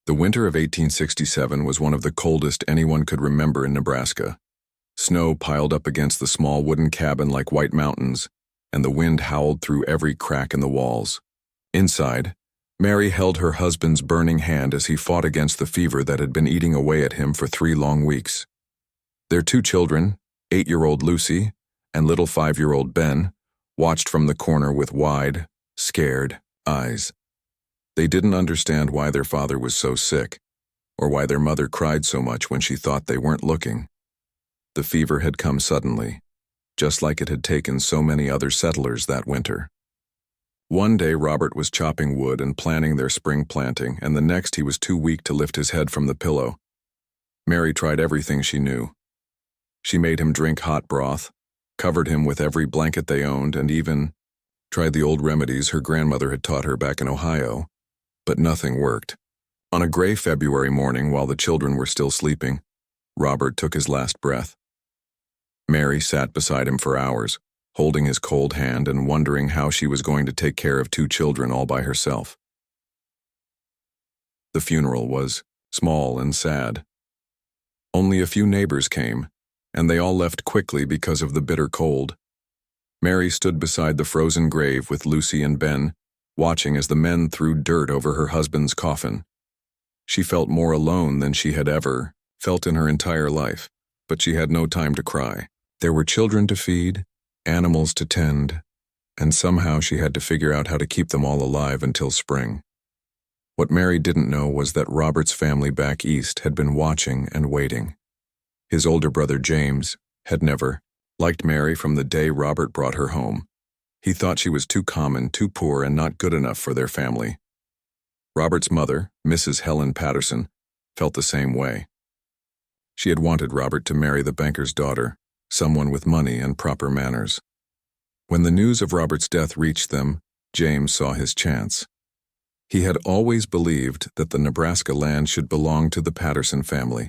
The winter of 1867 was one of the coldest anyone could remember in Nebraska. Snow piled up against the small wooden cabin like white mountains, and the wind howled through every crack in the walls. Inside, Mary held her husband's burning hand as he fought against the fever that had been eating away at him for 3 long weeks. Their 2 children, 8-year-old Lucy and little 5-year-old Ben, watched from the corner with wide, scared eyes. They didn't understand why their father was so sick, or why their mother cried so much when she thought they weren't looking. The fever had come suddenly, just like it had taken so many other settlers that winter. One day Robert was chopping wood and planning their spring planting, and the next he was too weak to lift his head from the pillow. Mary tried everything she knew. She made him drink hot broth, covered him with every blanket they owned, and even tried the old remedies her grandmother had taught her back in Ohio. But nothing worked. On a gray February morning, while the children were still sleeping, Robert took his last breath. Mary sat beside him for hours, holding his cold hand and wondering how she was going to take care of 2 children all by herself. The funeral was small and sad. Only a few neighbors came, and they all left quickly because of the bitter cold. Mary stood beside the frozen grave with Lucy and Ben, watching as the men threw dirt over her husband's coffin. She felt more alone than she had ever felt in her entire life, but she had no time to cry. There were children to feed, animals to tend, and somehow she had to figure out how to keep them all alive until spring. What Mary didn't know was that Robert's family back east had been watching and waiting. His older brother James had never liked Mary from the day Robert brought her home. He thought she was too common, too poor, and not good enough for their family. Robert's mother, Mrs. Helen Patterson, felt the same way. She had wanted Robert to marry the banker's daughter, someone with money and proper manners. When the news of Robert's death reached them, James saw his chance. He had always believed that the Nebraska land should belong to the Patterson family,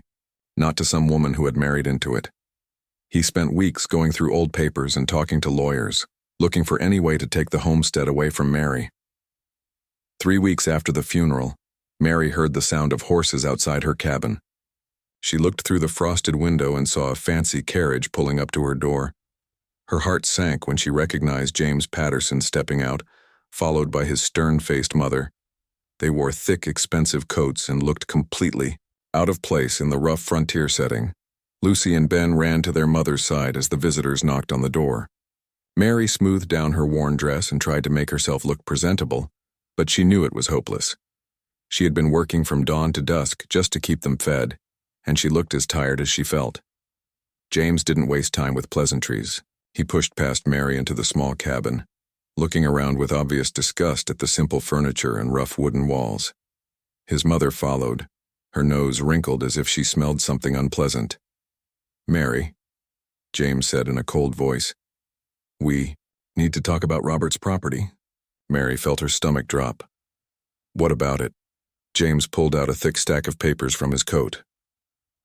not to some woman who had married into it. He spent weeks going through old papers and talking to lawyers, looking for any way to take the homestead away from Mary. 3 weeks after the funeral, Mary heard the sound of horses outside her cabin. She looked through the frosted window and saw a fancy carriage pulling up to her door. Her heart sank when she recognized James Patterson stepping out, followed by his stern-faced mother. They wore thick, expensive coats and looked completely out of place in the rough frontier setting. Lucy and Ben ran to their mother's side as the visitors knocked on the door. Mary smoothed down her worn dress and tried to make herself look presentable, but she knew it was hopeless. She had been working from dawn to dusk just to keep them fed, and she looked as tired as she felt. James didn't waste time with pleasantries. He pushed past Mary into the small cabin, looking around with obvious disgust at the simple furniture and rough wooden walls. His mother followed, her nose wrinkled as if she smelled something unpleasant. "Mary," James said in a cold voice, "we need to talk about Robert's property." Mary felt her stomach drop. "What about it?" James pulled out a thick stack of papers from his coat.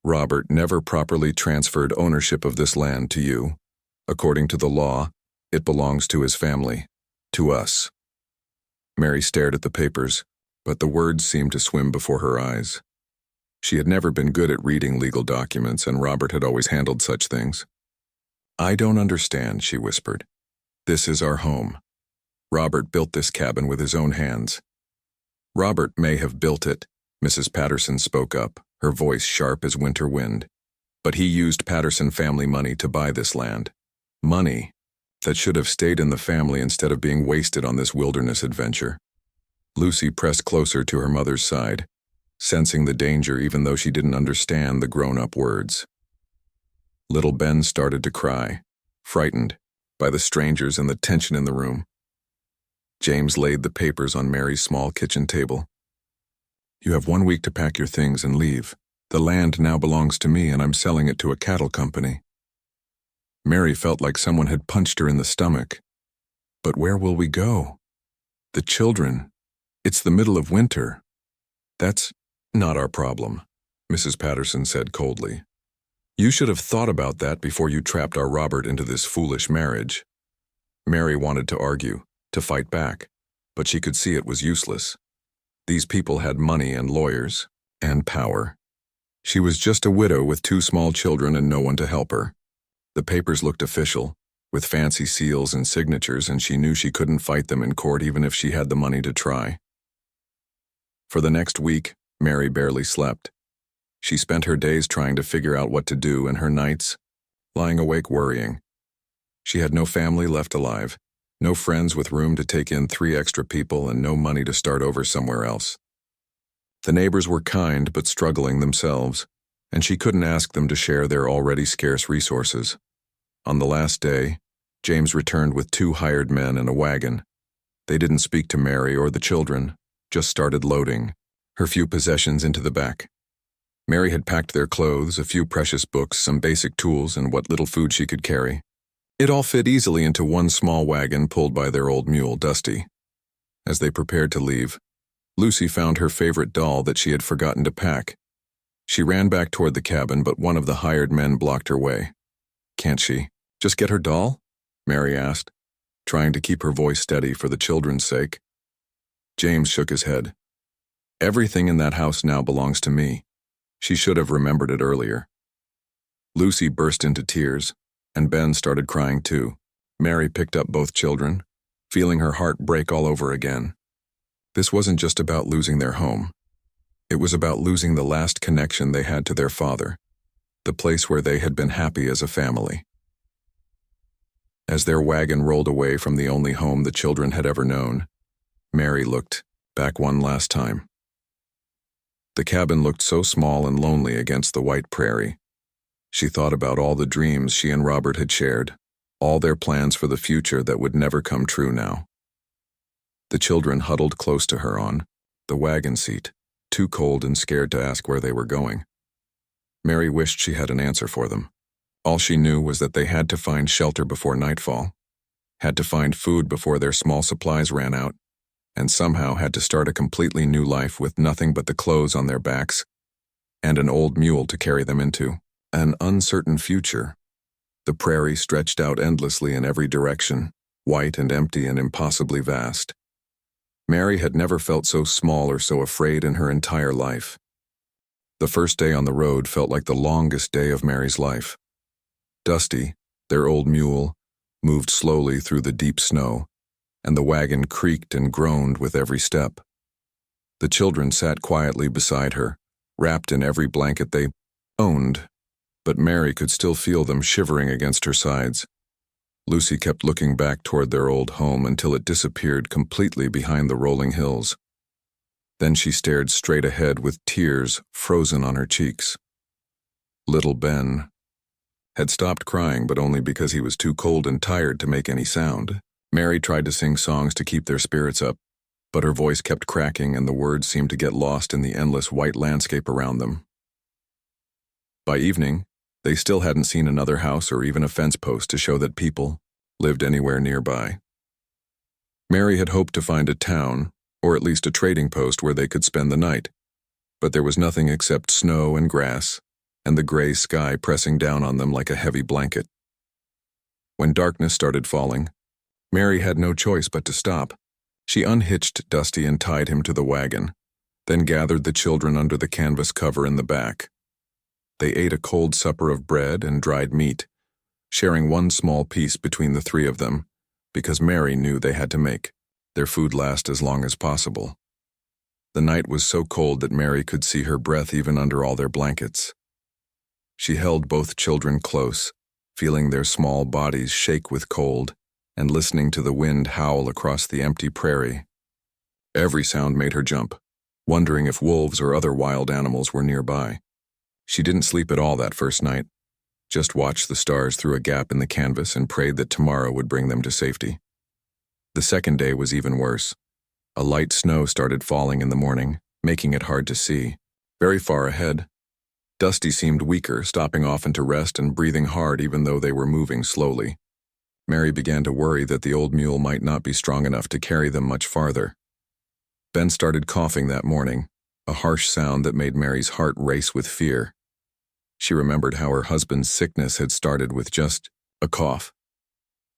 "Robert never properly transferred ownership of this land to you. According to the law, it belongs to his family, to us." Mary stared at the papers, but the words seemed to swim before her eyes. She had never been good at reading legal documents, and Robert had always handled such things. "I don't understand," she whispered. "This is our home. Robert built this cabin with his own hands." "Robert may have built it," Mrs. Patterson spoke up, her voice sharp as winter wind. "But he used Patterson family money to buy this land. Money that should have stayed in the family instead of being wasted on this wilderness adventure." Lucy pressed closer to her mother's side, sensing the danger even though she didn't understand the grown-up words. Little Ben started to cry, frightened by the strangers and the tension in the room. James laid the papers on Mary's small kitchen table. "You have 1 week to pack your things and leave. The land now belongs to me, and I'm selling it to a cattle company." Mary felt like someone had punched her in the stomach. "But where will we go? The children. It's the middle of winter." "That's not our problem," Mrs. Patterson said coldly. "You should have thought about that before you trapped our Robert into this foolish marriage." Mary wanted to argue, to fight back, but she could see it was useless. These people had money and lawyers, and power. She was just a widow with 2 small children and no one to help her. The papers looked official, with fancy seals and signatures, and she knew she couldn't fight them in court even if she had the money to try. For the next week, Mary barely slept. She spent her days trying to figure out what to do and her nights lying awake worrying. She had no family left alive, no friends with room to take in 3 extra people, and no money to start over somewhere else. The neighbors were kind but struggling themselves, and she couldn't ask them to share their already scarce resources. On the last day, James returned with 2 hired men and a wagon. They didn't speak to Mary or the children, just started loading her few possessions into the back. Mary had packed their clothes, a few precious books, some basic tools, and what little food she could carry. It all fit easily into one small wagon pulled by their old mule, Dusty. As they prepared to leave, Lucy found her favorite doll that she had forgotten to pack. She ran back toward the cabin, but one of the hired men blocked her way. "Can't she just get her doll?" Mary asked, trying to keep her voice steady for the children's sake. James shook his head. "Everything in that house now belongs to me. She should have remembered it earlier." Lucy burst into tears, and Ben started crying too. Mary picked up both children, feeling her heart break all over again. This wasn't just about losing their home. It was about losing the last connection they had to their father, the place where they had been happy as a family. As their wagon rolled away from the only home the children had ever known, Mary looked back one last time. The cabin looked so small and lonely against the white prairie. She thought about all the dreams she and Robert had shared, all their plans for the future that would never come true now. The children huddled close to her on the wagon seat, too cold and scared to ask where they were going. Mary wished she had an answer for them. All she knew was that they had to find shelter before nightfall, had to find food before their small supplies ran out, and somehow had to start a completely new life with nothing but the clothes on their backs and an old mule to carry them into an uncertain future. The prairie stretched out endlessly in every direction, white and empty and impossibly vast. Mary had never felt so small or so afraid in her entire life. The first day on the road felt like the longest day of Mary's life. Dusty, their old mule, moved slowly through the deep snow, and the wagon creaked and groaned with every step. The children sat quietly beside her, wrapped in every blanket they owned, but Mary could still feel them shivering against her sides. Lucy kept looking back toward their old home until it disappeared completely behind the rolling hills. Then she stared straight ahead with tears frozen on her cheeks. Little Ben had stopped crying, but only because he was too cold and tired to make any sound. Mary tried to sing songs to keep their spirits up, but her voice kept cracking and the words seemed to get lost in the endless white landscape around them. By evening, they still hadn't seen another house or even a fence post to show that people lived anywhere nearby. Mary had hoped to find a town, or at least a trading post where they could spend the night, but there was nothing except snow and grass, and the gray sky pressing down on them like a heavy blanket. When darkness started falling, Mary had no choice but to stop. She unhitched Dusty and tied him to the wagon, then gathered the children under the canvas cover in the back. They ate a cold supper of bread and dried meat, sharing one small piece between the 3 of them, because Mary knew they had to make their food last as long as possible. The night was so cold that Mary could see her breath even under all their blankets. She held both children close, feeling their small bodies shake with cold, and listening to the wind howl across the empty prairie. Every sound made her jump, wondering if wolves or other wild animals were nearby. She didn't sleep at all that first night, just watched the stars through a gap in the canvas and prayed that tomorrow would bring them to safety. The second day was even worse. A light snow started falling in the morning, making it hard to see. Very far ahead, Dusty seemed weaker, stopping often to rest and breathing hard even though they were moving slowly. Mary began to worry that the old mule might not be strong enough to carry them much farther. Ben started coughing that morning, a harsh sound that made Mary's heart race with fear. She remembered how her husband's sickness had started with just a cough.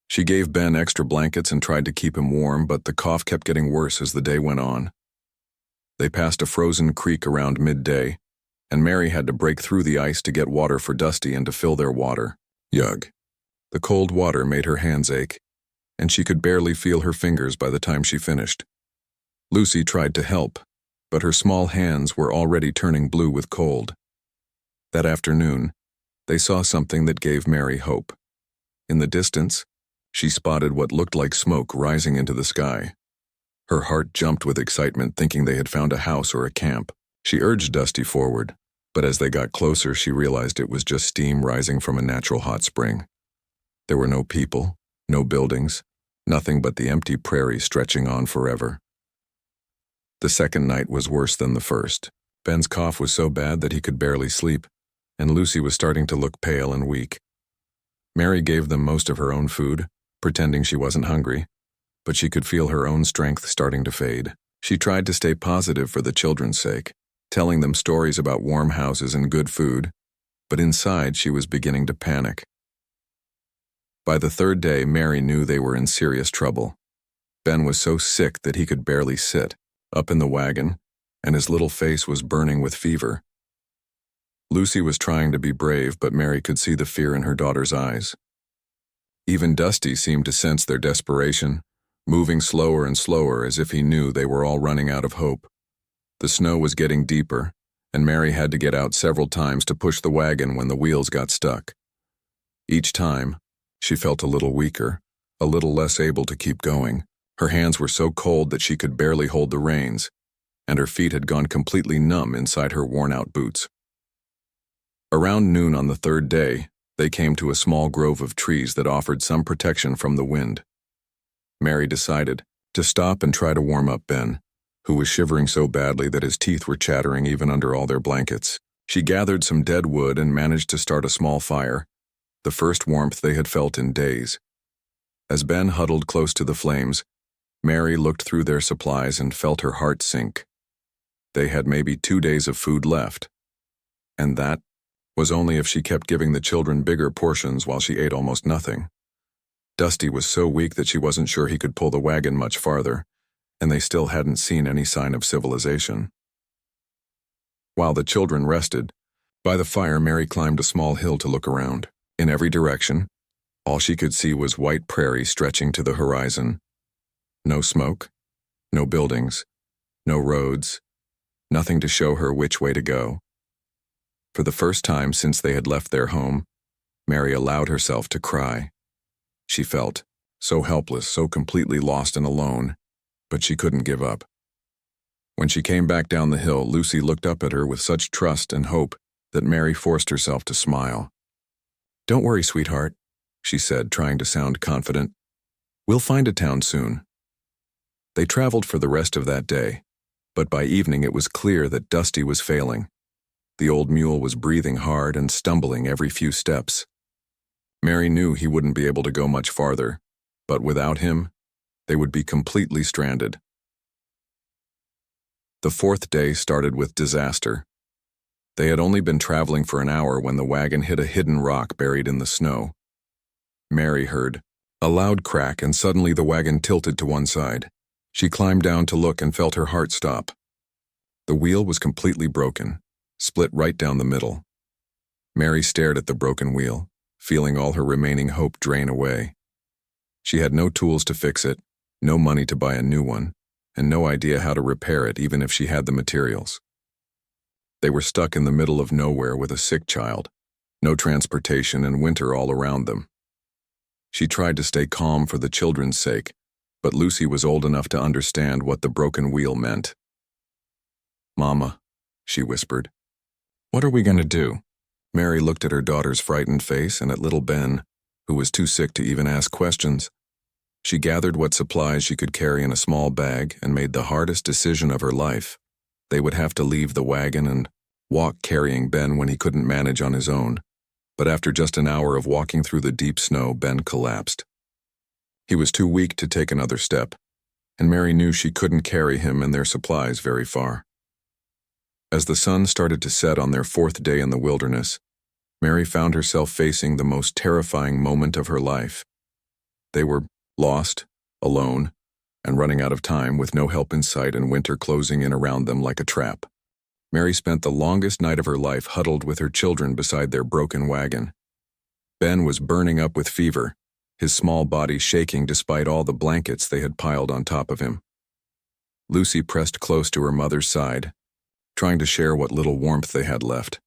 She gave Ben extra blankets and tried to keep him warm, but the cough kept getting worse as the day went on. They passed a frozen creek around midday, and Mary had to break through the ice to get water for Dusty and to fill their water. Yug. The cold water made her hands ache, and she could barely feel her fingers by the time she finished. Lucy tried to help, but her small hands were already turning blue with cold. That afternoon, they saw something that gave Mary hope. In the distance, she spotted what looked like smoke rising into the sky. Her heart jumped with excitement, thinking they had found a house or a camp. She urged Dusty forward, but as they got closer, she realized it was just steam rising from a natural hot spring. There were no people, no buildings, nothing but the empty prairie stretching on forever. The second night was worse than the first. Ben's cough was so bad that he could barely sleep, and Lucy was starting to look pale and weak. Mary gave them most of her own food, pretending she wasn't hungry, but she could feel her own strength starting to fade. She tried to stay positive for the children's sake, telling them stories about warm houses and good food, but inside she was beginning to panic. By the third day, Mary knew they were in serious trouble. Ben was so sick that he could barely sit, up in the wagon, and his little face was burning with fever. Lucy was trying to be brave, but Mary could see the fear in her daughter's eyes. Even Dusty seemed to sense their desperation, moving slower and slower as if he knew they were all running out of hope. The snow was getting deeper, and Mary had to get out several times to push the wagon when the wheels got stuck. Each time, she felt a little weaker, a little less able to keep going. Her hands were so cold that she could barely hold the reins, and her feet had gone completely numb inside her worn-out boots. Around noon on the third day, they came to a small grove of trees that offered some protection from the wind. Mary decided to stop and try to warm up Ben, who was shivering so badly that his teeth were chattering even under all their blankets. She gathered some dead wood and managed to start a small fire, the first warmth they had felt in days. As Ben huddled close to the flames, Mary looked through their supplies and felt her heart sink. They had maybe 2 days of food left, and that was only if she kept giving the children bigger portions while she ate almost nothing. Dusty was so weak that she wasn't sure he could pull the wagon much farther, and they still hadn't seen any sign of civilization. While the children rested, by the fire Mary climbed a small hill to look around. In every direction, all she could see was white prairie stretching to the horizon. No smoke, no buildings, no roads, nothing to show her which way to go. For the first time since they had left their home, Mary allowed herself to cry. She felt so helpless, so completely lost and alone, but she couldn't give up. When she came back down the hill, Lucy looked up at her with such trust and hope that Mary forced herself to smile. "Don't worry, sweetheart," she said, trying to sound confident. "We'll find a town soon." They traveled for the rest of that day, but by evening it was clear that Dusty was failing. The old mule was breathing hard and stumbling every few steps. Mary knew he wouldn't be able to go much farther, but without him, they would be completely stranded. The fourth day started with disaster. They had only been traveling for an hour when the wagon hit a hidden rock buried in the snow. Mary heard a loud crack, and suddenly the wagon tilted to one side. She climbed down to look and felt her heart stop. The wheel was completely broken, split right down the middle. Mary stared at the broken wheel, feeling all her remaining hope drain away. She had no tools to fix it, no money to buy a new one, and no idea how to repair it even if she had the materials. They were stuck in the middle of nowhere with a sick child, no transportation, and winter all around them. She tried to stay calm for the children's sake, but Lucy was old enough to understand what the broken wheel meant. "Mama," she whispered, "what are we going to do?" Mary looked at her daughter's frightened face and at little Ben, who was too sick to even ask questions. She gathered what supplies she could carry in a small bag and made the hardest decision of her life. They would have to leave the wagon and walk carrying Ben when he couldn't manage on his own. But after just an hour of walking through the deep snow, Ben collapsed. He was too weak to take another step, and Mary knew she couldn't carry him and their supplies very far. As the sun started to set on their fourth day in the wilderness, Mary found herself facing the most terrifying moment of her life. They were lost, alone, and running out of time with no help in sight and winter closing in around them like a trap. Mary spent the longest night of her life huddled with her children beside their broken wagon. Ben was burning up with fever, his small body shaking despite all the blankets they had piled on top of him. Lucy pressed close to her mother's side, trying to share what little warmth they had left.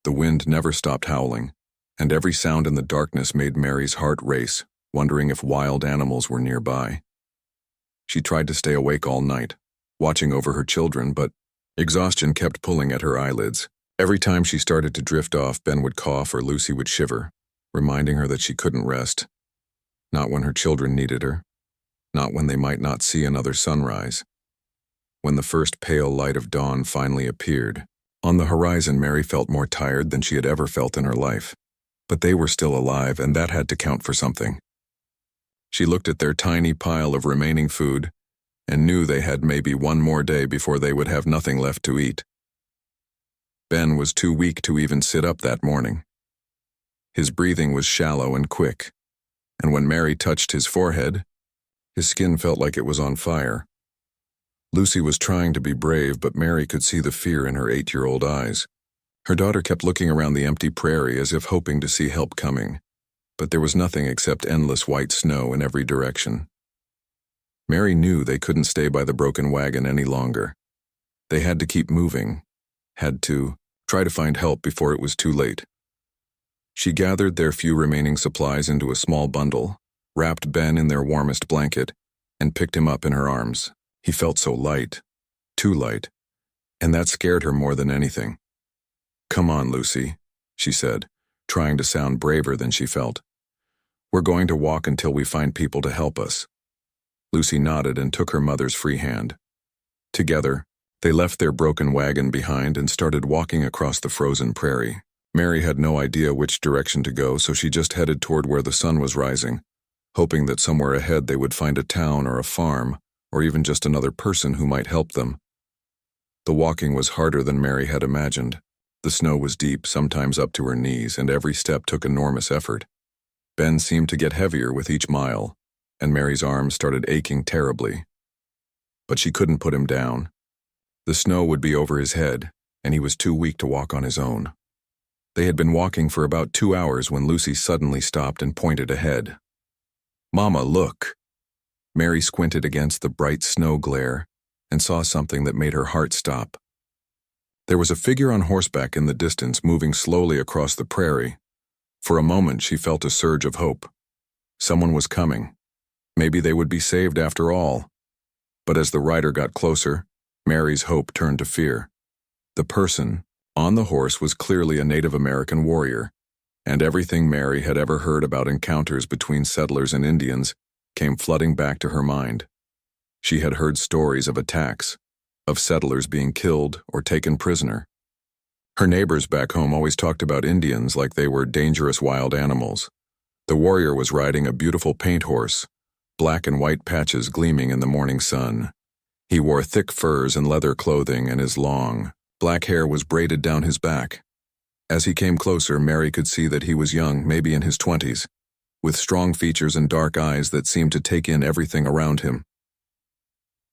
The wind never stopped howling, and every sound in the darkness made Mary's heart race, wondering if wild animals were nearby. She tried to stay awake all night, watching over her children, but exhaustion kept pulling at her eyelids. Every time she started to drift off, Ben would cough or Lucy would shiver, reminding her that she couldn't rest. Not when her children needed her, not when they might not see another sunrise. When the first pale light of dawn finally appeared, on the horizon Mary felt more tired than she had ever felt in her life. But they were still alive, and that had to count for something. She looked at their tiny pile of remaining food and knew they had maybe one more day before they would have nothing left to eat. Ben was too weak to even sit up that morning. His breathing was shallow and quick, and when Mary touched his forehead, his skin felt like it was on fire. Lucy was trying to be brave, but Mary could see the fear in her 8-year-old eyes. Her daughter kept looking around the empty prairie as if hoping to see help coming, but there was nothing except endless white snow in every direction. Mary knew they couldn't stay by the broken wagon any longer. They had to keep moving, had to try to find help before it was too late. She gathered their few remaining supplies into a small bundle, wrapped Ben in their warmest blanket, and picked him up in her arms. He felt so light, too light, and that scared her more than anything. "Come on, Lucy," she said, trying to sound braver than she felt. "We're going to walk until we find people to help us." Lucy nodded and took her mother's free hand. Together, they left their broken wagon behind and started walking across the frozen prairie. Mary had no idea which direction to go, so she just headed toward where the sun was rising, hoping that somewhere ahead they would find a town or a farm, or even just another person who might help them. The walking was harder than Mary had imagined. The snow was deep, sometimes up to her knees, and every step took enormous effort. Ben seemed to get heavier with each mile, and Mary's arms started aching terribly. But she couldn't put him down. The snow would be over his head, and he was too weak to walk on his own. They had been walking for about 2 hours when Lucy suddenly stopped and pointed ahead. "Mama, look!" Mary squinted against the bright snow glare and saw something that made her heart stop. There was a figure on horseback in the distance moving slowly across the prairie. For a moment she felt a surge of hope. Someone was coming. Maybe they would be saved after all. But as the rider got closer, Mary's hope turned to fear. The person on the horse was clearly a Native American warrior, and everything Mary had ever heard about encounters between settlers and Indians came flooding back to her mind. She had heard stories of attacks, of settlers being killed or taken prisoner. Her neighbors back home always talked about Indians like they were dangerous wild animals. The warrior was riding a beautiful paint horse, black and white patches gleaming in the morning sun. He wore thick furs and leather clothing, and his long, black hair was braided down his back. As he came closer, Mary could see that he was young, maybe in his 20s, with strong features and dark eyes that seemed to take in everything around him.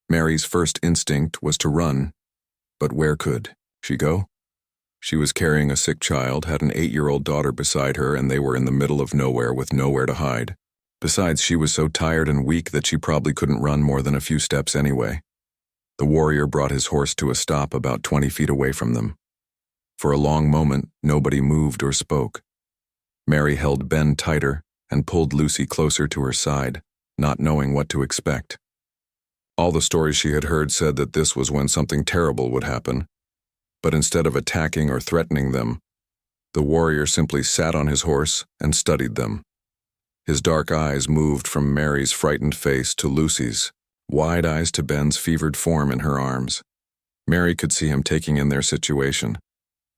Mary's first instinct was to run, but where could she go? She was carrying a sick child, had an 8-year-old daughter beside her, and they were in the middle of nowhere with nowhere to hide. Besides, she was so tired and weak that she probably couldn't run more than a few steps anyway. The warrior brought his horse to a stop about 20 feet away from them. For a long moment, nobody moved or spoke. Mary held Ben tighter and pulled Lucy closer to her side, not knowing what to expect. All the stories she had heard said that this was when something terrible would happen, but instead of attacking or threatening them, the warrior simply sat on his horse and studied them. His dark eyes moved from Mary's frightened face to Lucy's, wide eyes to Ben's fevered form in her arms. Mary could see him taking in their situation.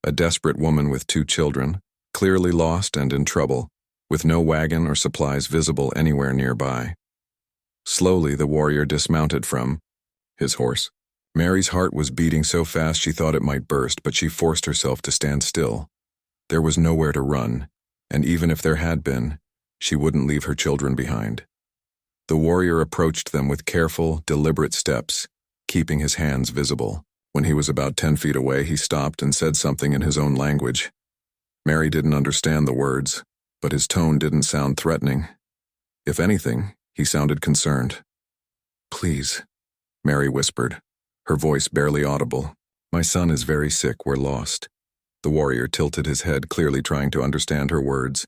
A desperate woman with 2 children, clearly lost and in trouble, with no wagon or supplies visible anywhere nearby. Slowly, the warrior dismounted from his horse. Mary's heart was beating so fast she thought it might burst, but she forced herself to stand still. There was nowhere to run, and even if there had been, she wouldn't leave her children behind. The warrior approached them with careful, deliberate steps, keeping his hands visible. When he was about 10 feet away, he stopped and said something in his own language. Mary didn't understand the words, but his tone didn't sound threatening. If anything, he sounded concerned. "Please," Mary whispered, her voice barely audible. "My son is very sick, we're lost." The warrior tilted his head, clearly trying to understand her words.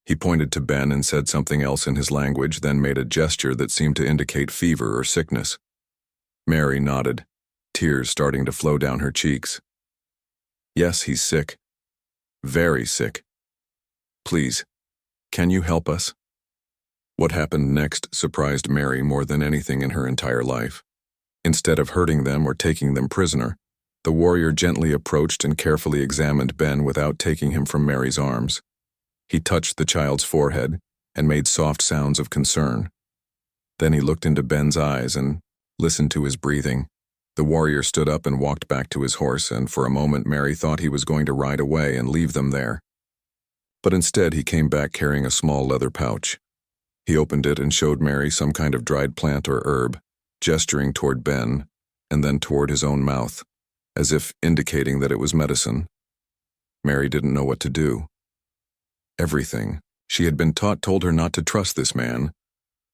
He pointed to Ben and said something else in his language, then made a gesture that seemed to indicate fever or sickness. Mary nodded, tears starting to flow down her cheeks. "Yes, he's sick. Very sick. Please, can you help us?" What happened next surprised Mary more than anything in her entire life. Instead of hurting them or taking them prisoner, the warrior gently approached and carefully examined Ben without taking him from Mary's arms. He touched the child's forehead and made soft sounds of concern. Then he looked into Ben's eyes and listened to his breathing. The warrior stood up and walked back to his horse, and for a moment Mary thought he was going to ride away and leave them there. But instead he came back carrying a small leather pouch. He opened it and showed Mary some kind of dried plant or herb, gesturing toward Ben and then toward his own mouth, as if indicating that it was medicine. Mary didn't know what to do. Everything she had been taught told her not to trust this man,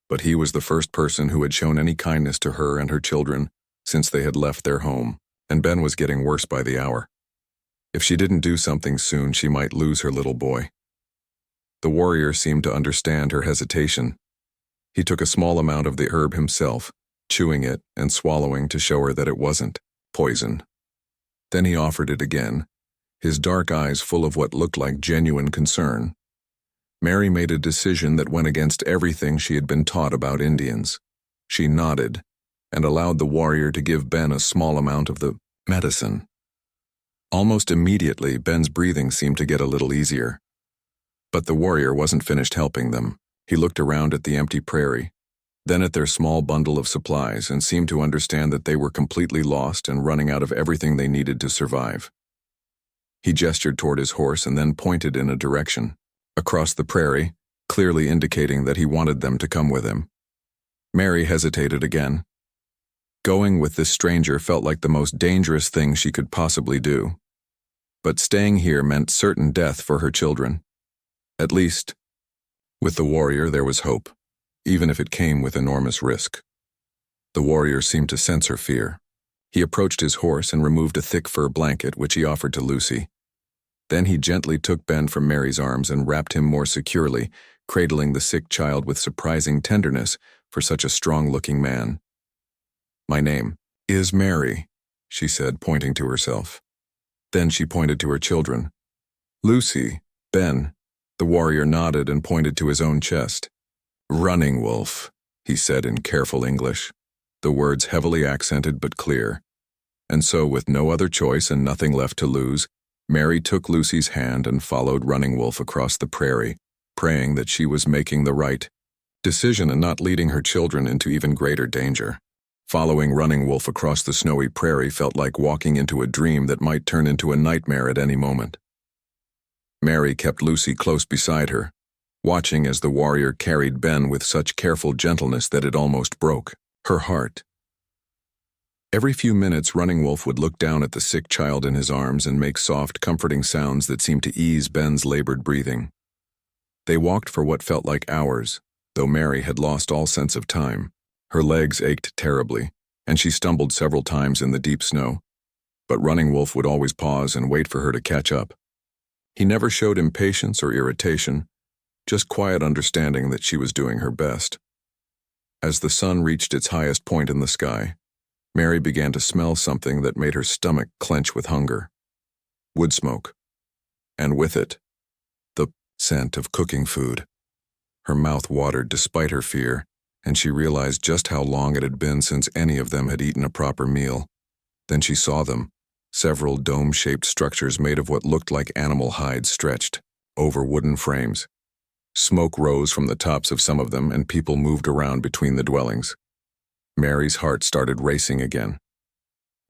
but he was the first person who had shown any kindness to her and her children since they had left their home, and Ben was getting worse by the hour. If she didn't do something soon, she might lose her little boy. The warrior seemed to understand her hesitation. He took a small amount of the herb himself, chewing it and swallowing to show her that it wasn't poison. Then he offered it again, his dark eyes full of what looked like genuine concern. Mary made a decision that went against everything she had been taught about Indians. She nodded and allowed the warrior to give Ben a small amount of the medicine. Almost immediately, Ben's breathing seemed to get a little easier. But the warrior wasn't finished helping them. He looked around at the empty prairie, then at their small bundle of supplies, and seemed to understand that they were completely lost and running out of everything they needed to survive. He gestured toward his horse and then pointed in a direction, across the prairie, clearly indicating that he wanted them to come with him. Mary hesitated again. Going with this stranger felt like the most dangerous thing she could possibly do. But staying here meant certain death for her children. At least, with the warrior there was hope, even if it came with enormous risk. The warrior seemed to sense her fear. He approached his horse and removed a thick fur blanket, which he offered to Lucy. Then he gently took Ben from Mary's arms and wrapped him more securely, cradling the sick child with surprising tenderness for such a strong-looking man. "My name is Mary," she said, pointing to herself. Then she pointed to her children. "Lucy, Ben." The warrior nodded and pointed to his own chest. "Running Wolf," he said in careful English, the words heavily accented but clear. And so, with no other choice and nothing left to lose, Mary took Lucy's hand and followed Running Wolf across the prairie, praying that she was making the right decision and not leading her children into even greater danger. Following Running Wolf across the snowy prairie felt like walking into a dream that might turn into a nightmare at any moment. Mary kept Lucy close beside her, watching as the warrior carried Ben with such careful gentleness that it almost broke her heart. Every few minutes, Running Wolf would look down at the sick child in his arms and make soft, comforting sounds that seemed to ease Ben's labored breathing. They walked for what felt like hours, though Mary had lost all sense of time. Her legs ached terribly, and she stumbled several times in the deep snow. But Running Wolf would always pause and wait for her to catch up. He never showed impatience or irritation, just quiet understanding that she was doing her best. As the sun reached its highest point in the sky, Mary began to smell something that made her stomach clench with hunger. Wood smoke. And with it, the scent of cooking food. Her mouth watered despite her fear, and she realized just how long it had been since any of them had eaten a proper meal. Then she saw them, several dome-shaped structures made of what looked like animal hides stretched over wooden frames. Smoke rose from the tops of some of them, and people moved around between the dwellings. Mary's heart started racing again.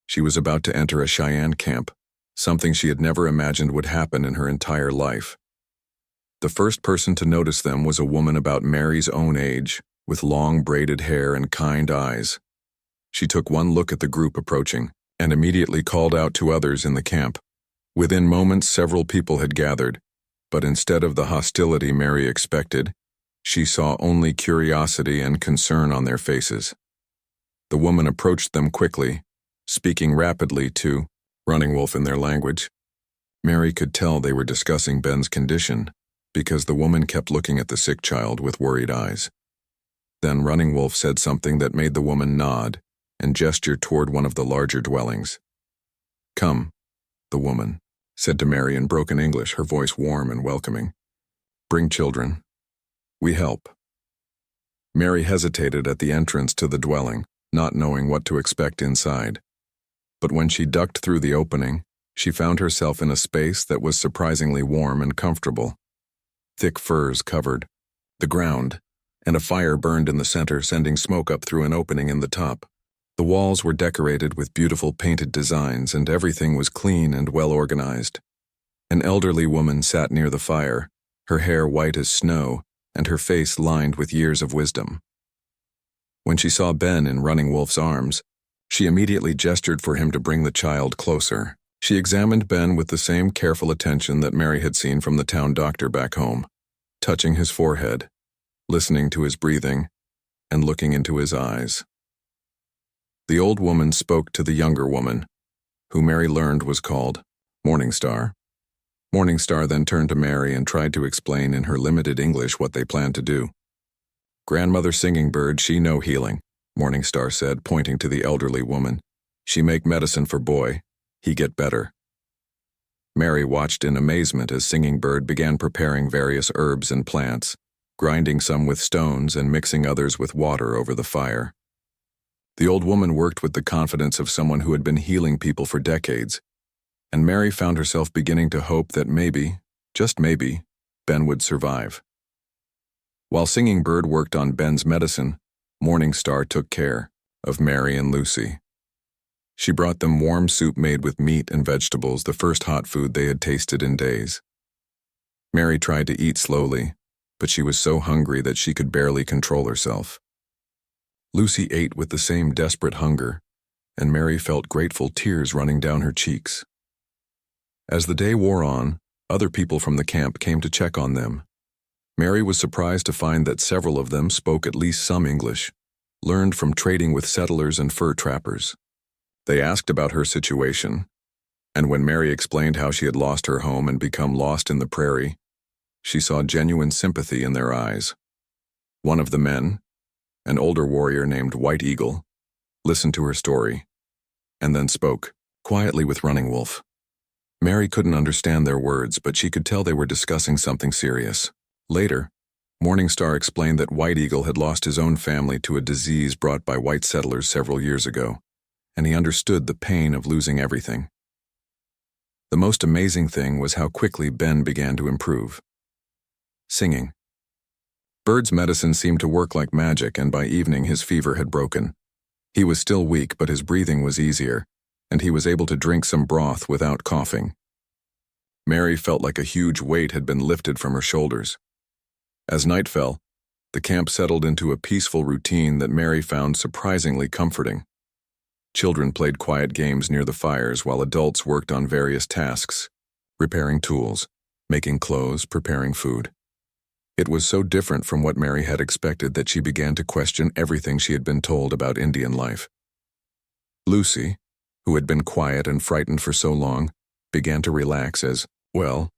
She was about to enter a Cheyenne camp, something she had never imagined would happen in her entire life. The first person to notice them was a woman about Mary's own age, with long braided hair and kind eyes. She took one look at the group approaching, and immediately called out to others in the camp. Within moments, several people had gathered, but instead of the hostility Mary expected, she saw only curiosity and concern on their faces. The woman approached them quickly, speaking rapidly to Running Wolf in their language. Mary could tell they were discussing Ben's condition because the woman kept looking at the sick child with worried eyes. Then Running Wolf said something that made the woman nod and gesture toward one of the larger dwellings. "Come," the woman said to Mary in broken English, her voice warm and welcoming. "Bring children. We help." Mary hesitated at the entrance to the dwelling, not knowing what to expect inside. But when she ducked through the opening, she found herself in a space that was surprisingly warm and comfortable. Thick furs covered the ground, and a fire burned in the center, sending smoke up through an opening in the top. The walls were decorated with beautiful painted designs, and everything was clean and well organized. An elderly woman sat near the fire, her hair white as snow, and her face lined with years of wisdom. When she saw Ben in Running Wolf's arms, she immediately gestured for him to bring the child closer. She examined Ben with the same careful attention that Mary had seen from the town doctor back home, touching his forehead, listening to his breathing, and looking into his eyes. The old woman spoke to the younger woman, who Mary learned was called Morningstar. Morningstar then turned to Mary and tried to explain in her limited English what they planned to do. "Grandmother Singing Bird, she know healing," Morningstar said, pointing to the elderly woman. "She make medicine for boy. He get better." Mary watched in amazement as Singing Bird began preparing various herbs and plants, grinding some with stones and mixing others with water over the fire. The old woman worked with the confidence of someone who had been healing people for decades, and Mary found herself beginning to hope that maybe, just maybe, Ben would survive. While Singing Bird worked on Ben's medicine, Morningstar took care of Mary and Lucy. She brought them warm soup made with meat and vegetables, the first hot food they had tasted in days. Mary tried to eat slowly, but she was so hungry that she could barely control herself. Lucy ate with the same desperate hunger, and Mary felt grateful tears running down her cheeks. As the day wore on, other people from the camp came to check on them. Mary was surprised to find that several of them spoke at least some English, learned from trading with settlers and fur trappers. They asked about her situation, and when Mary explained how she had lost her home and become lost in the prairie, she saw genuine sympathy in their eyes. One of the men, an older warrior named White Eagle, listened to her story, and then spoke quietly with Running Wolf. Mary couldn't understand their words, but she could tell they were discussing something serious. Later, Morningstar explained that White Eagle had lost his own family to a disease brought by white settlers several years ago, and he understood the pain of losing everything. The most amazing thing was how quickly Ben began to improve. Singing. Bird's medicine seemed to work like magic, and by evening his fever had broken. He was still weak, but his breathing was easier, and he was able to drink some broth without coughing. Mary felt like a huge weight had been lifted from her shoulders. As night fell, the camp settled into a peaceful routine that Mary found surprisingly comforting. Children played quiet games near the fires while adults worked on various tasks, repairing tools, making clothes, preparing food. It was so different from what Mary had expected that she began to question everything she had been told about Indian life. Lucy, who had been quiet and frightened for so long, began to relax as, well,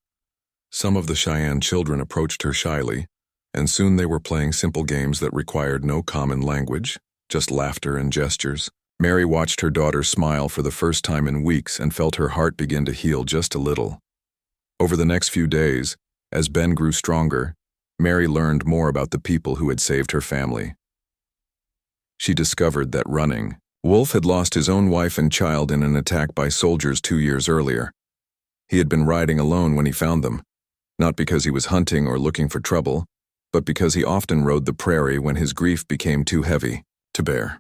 some of the Cheyenne children approached her shyly, and soon they were playing simple games that required no common language, just laughter and gestures. Mary watched her daughter smile for the first time in weeks and felt her heart begin to heal just a little. Over the next few days, as Ben grew stronger, Mary learned more about the people who had saved her family. She discovered that Running Wolf had lost his own wife and child in an attack by soldiers 2 years earlier. He had been riding alone when he found them, not because he was hunting or looking for trouble, but because he often rode the prairie when his grief became too heavy to bear.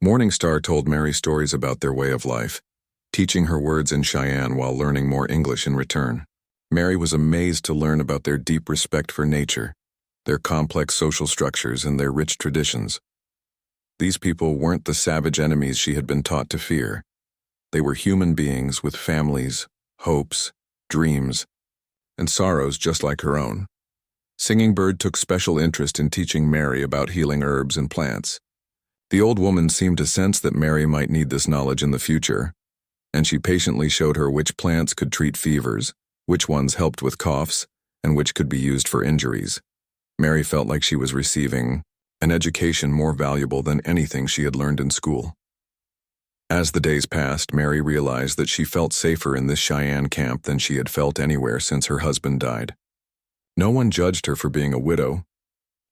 Morningstar told Mary stories about their way of life, teaching her words in Cheyenne while learning more English in return. Mary was amazed to learn about their deep respect for nature, their complex social structures, and their rich traditions. These people weren't the savage enemies she had been taught to fear. They were human beings with families, hopes, dreams, and sorrows just like her own. Singing Bird took special interest in teaching Mary about healing herbs and plants. The old woman seemed to sense that Mary might need this knowledge in the future, and she patiently showed her which plants could treat fevers, which ones helped with coughs, and which could be used for injuries. Mary felt like she was receiving an education more valuable than anything she had learned in school. As the days passed, Mary realized that she felt safer in this Cheyenne camp than she had felt anywhere since her husband died. No one judged her for being a widow.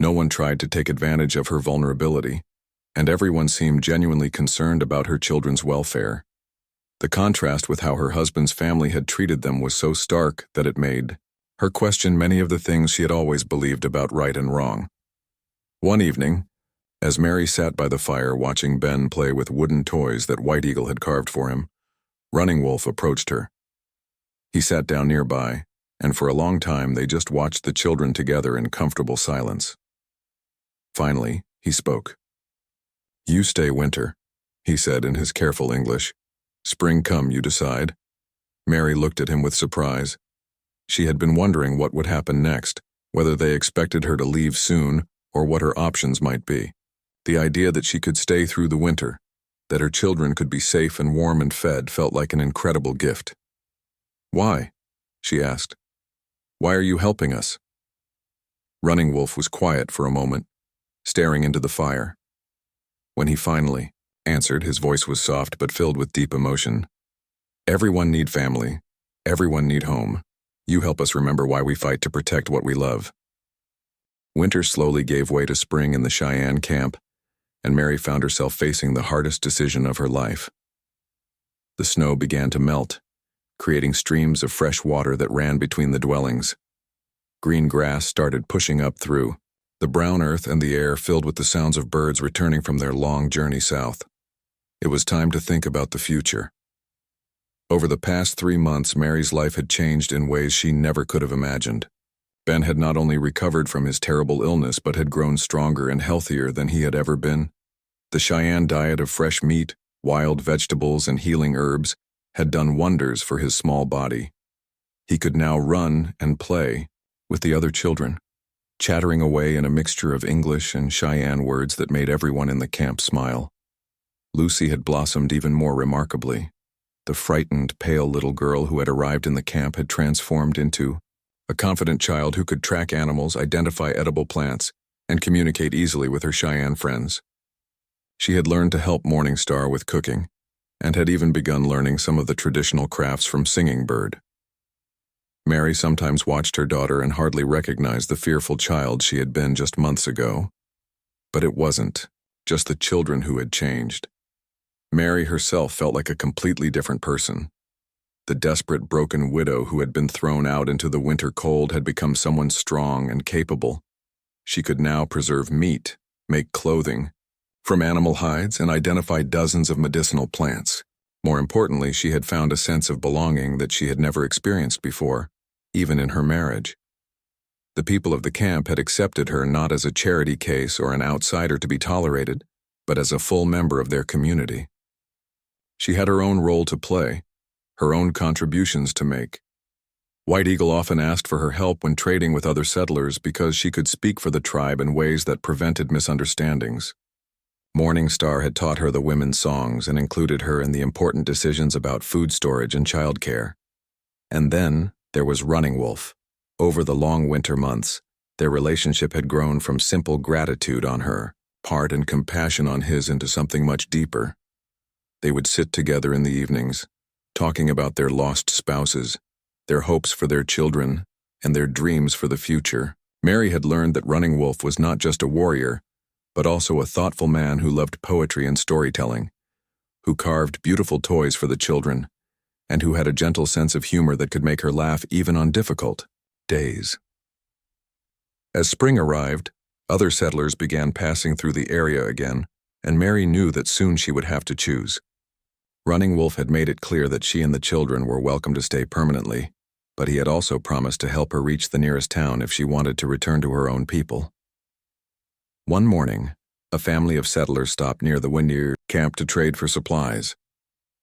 No one tried to take advantage of her vulnerability, and everyone seemed genuinely concerned about her children's welfare. The contrast with how her husband's family had treated them was so stark that it made her question many of the things she had always believed about right and wrong. One evening, as Mary sat by the fire watching Ben play with wooden toys that White Eagle had carved for him, Running Wolf approached her. He sat down nearby, and for a long time they just watched the children together in comfortable silence. Finally, he spoke. "You stay, Winter," he said in his careful English. "Spring come, you decide." Mary looked at him with surprise. She had been wondering what would happen next, whether they expected her to leave soon or what her options might be. The idea that she could stay through the winter, that her children could be safe and warm and fed, felt like an incredible gift. "Why?" she asked. "Why are you helping us?" Running Wolf was quiet for a moment, staring into the fire. When he finally answered, his voice was soft but filled with deep emotion. "Everyone need family. Everyone need home. You help us remember why we fight to protect what we love." Winter slowly gave way to spring in the Cheyenne camp, and Mary found herself facing the hardest decision of her life. The snow began to melt, creating streams of fresh water that ran between the dwellings. Green grass started pushing up through the brown earth, and the air filled with the sounds of birds returning from their long journey south. It was time to think about the future. Over the past 3 months, Mary's life had changed in ways she never could have imagined. Ben had not only recovered from his terrible illness, but had grown stronger and healthier than he had ever been. The Cheyenne diet of fresh meat, wild vegetables, and healing herbs had done wonders for his small body. He could now run and play with the other children, chattering away in a mixture of English and Cheyenne words that made everyone in the camp smile. Lucy had blossomed even more remarkably. The frightened, pale little girl who had arrived in the camp had transformed into a confident child who could track animals, identify edible plants, and communicate easily with her Cheyenne friends. She had learned to help Morning Star with cooking, and had even begun learning some of the traditional crafts from Singing Bird. Mary sometimes watched her daughter and hardly recognized the fearful child she had been just months ago. But it wasn't just the children who had changed. Mary herself felt like a completely different person. The desperate, broken widow who had been thrown out into the winter cold had become someone strong and capable. She could now preserve meat, make clothing from animal hides, and identify dozens of medicinal plants. More importantly, she had found a sense of belonging that she had never experienced before, even in her marriage. The people of the camp had accepted her not as a charity case or an outsider to be tolerated, but as a full member of their community. She had her own role to play, her own contributions to make. White Eagle often asked for her help when trading with other settlers because she could speak for the tribe in ways that prevented misunderstandings. Morning Star had taught her the women's songs and included her in the important decisions about food storage and childcare. And then there was Running Wolf. Over the long winter months, their relationship had grown from simple gratitude on her part and compassion on his into something much deeper. They would sit together in the evenings, talking about their lost spouses, their hopes for their children, and their dreams for the future. Mary had learned that Running Wolf was not just a warrior, but also a thoughtful man who loved poetry and storytelling, who carved beautiful toys for the children, and who had a gentle sense of humor that could make her laugh even on difficult days. As spring arrived, other settlers began passing through the area again, and Mary knew that soon she would have to choose. Running Wolf had made it clear that she and the children were welcome to stay permanently, but he had also promised to help her reach the nearest town if she wanted to return to her own people. One morning, A family of settlers stopped near the Windir camp to trade for supplies.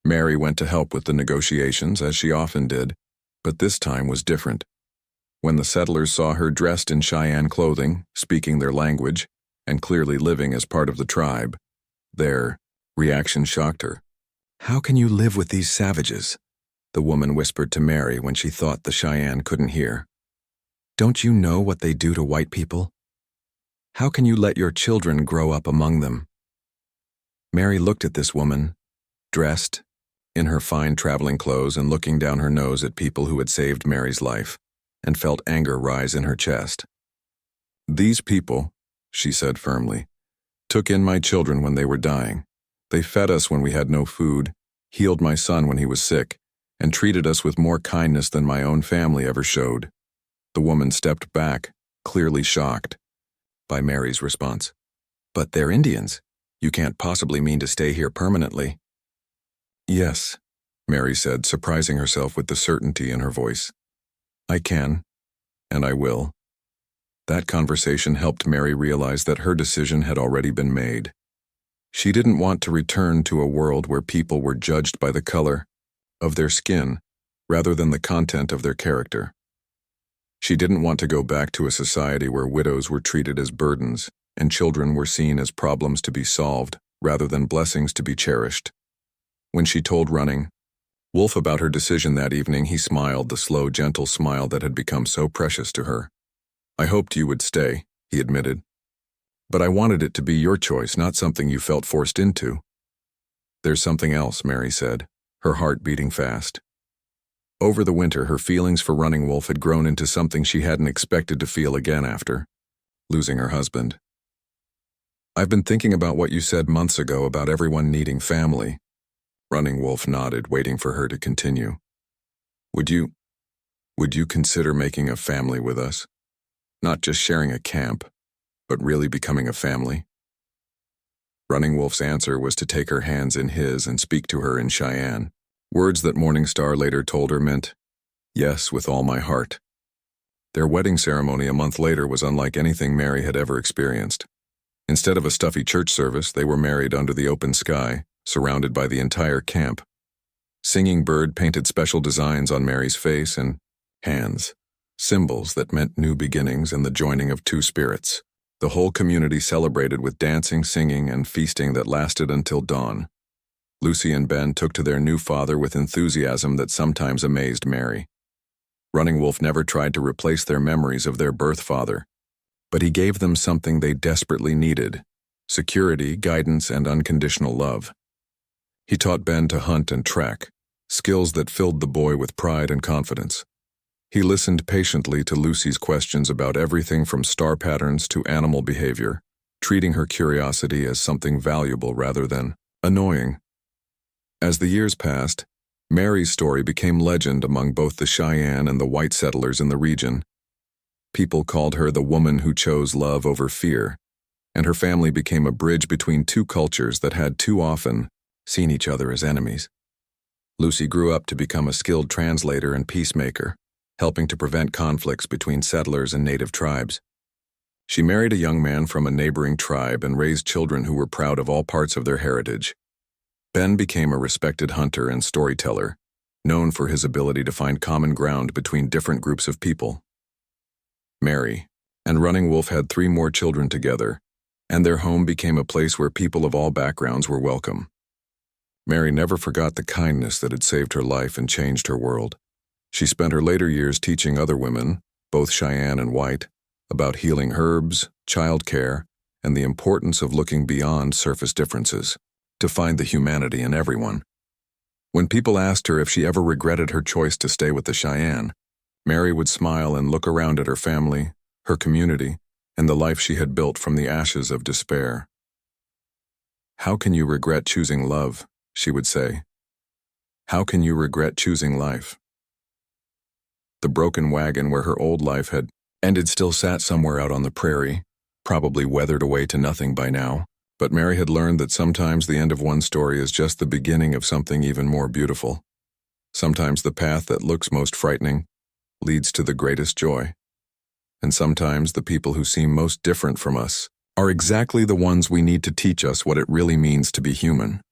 Mary went to help with the negotiations, as she often did, but this time was different. When the settlers saw her dressed in Cheyenne clothing, speaking their language, and clearly living as part of the tribe, their reaction shocked her. "How can you live with these savages?" the woman whispered to Mary when she thought the Cheyenne couldn't hear. "Don't you know what they do to white people? How can you let your children grow up among them?" Mary looked at this woman, dressed in her fine traveling clothes and looking down her nose at people who had saved Mary's life, and felt anger rise in her chest. "These people," she said firmly, "took in my children when they were dying. They fed us when we had no food, healed my son when he was sick, and treated us with more kindness than my own family ever showed." The woman stepped back, clearly shocked by Mary's response. "But they're Indians. You can't possibly mean to stay here permanently." "Yes," Mary said, surprising herself with the certainty in her voice. "I can, and I will." That conversation helped Mary realize that her decision had already been made. She didn't want to return to a world where people were judged by the color of their skin rather than the content of their character. She didn't want to go back to a society where widows were treated as burdens and children were seen as problems to be solved rather than blessings to be cherished. When she told Running Wolf about her decision that evening, he smiled, the slow, gentle smile that had become so precious to her. "I hoped you would stay," he admitted. "But I wanted it to be your choice, not something you felt forced into." "There's something else," Mary said, her heart beating fast. Over the winter, her feelings for Running Wolf had grown into something she hadn't expected to feel again after losing her husband. "I've been thinking about what you said months ago about everyone needing family." Running Wolf nodded, waiting for her to continue. Would you consider making a family with us? Not just sharing a camp, but really becoming a family?" Running Wolf's answer was to take her hands in his and speak to her in Cheyenne. Words that Morning Star later told her meant, "Yes, with all my heart." Their wedding ceremony a month later was unlike anything Mary had ever experienced. Instead of a stuffy church service, they were married under the open sky, surrounded by the entire camp. Singing Bird painted special designs on Mary's face and hands, symbols that meant new beginnings and the joining of two spirits. The whole community celebrated with dancing, singing, and feasting that lasted until dawn. Lucy and Ben took to their new father with enthusiasm that sometimes amazed Mary. Running Wolf never tried to replace their memories of their birth father, but he gave them something they desperately needed: security, guidance, and unconditional love. He taught Ben to hunt and track, skills that filled the boy with pride and confidence. He listened patiently to Lucy's questions about everything from star patterns to animal behavior, treating her curiosity as something valuable rather than annoying. As the years passed, Mary's story became legend among both the Cheyenne and the white settlers in the region. People called her the woman who chose love over fear, and her family became a bridge between two cultures that had too often seen each other as enemies. Lucy grew up to become a skilled translator and peacemaker, helping to prevent conflicts between settlers and native tribes. She married a young man from a neighboring tribe and raised children who were proud of all parts of their heritage. Ben became a respected hunter and storyteller, known for his ability to find common ground between different groups of people. Mary and Running Wolf had 3 more children together, and their home became a place where people of all backgrounds were welcome. Mary never forgot the kindness that had saved her life and changed her world. She spent her later years teaching other women, both Cheyenne and white, about healing herbs, child care, and the importance of looking beyond surface differences to find the humanity in everyone. When people asked her if she ever regretted her choice to stay with the Cheyenne, Mary would smile and look around at her family, her community, and the life she had built from the ashes of despair. "How can you regret choosing love?" she would say. "How can you regret choosing life?" The broken wagon where her old life had ended still sat somewhere out on the prairie, probably weathered away to nothing by now, but Mary had learned that sometimes the end of one story is just the beginning of something even more beautiful. Sometimes the path that looks most frightening leads to the greatest joy. And sometimes the people who seem most different from us are exactly the ones we need to teach us what it really means to be human.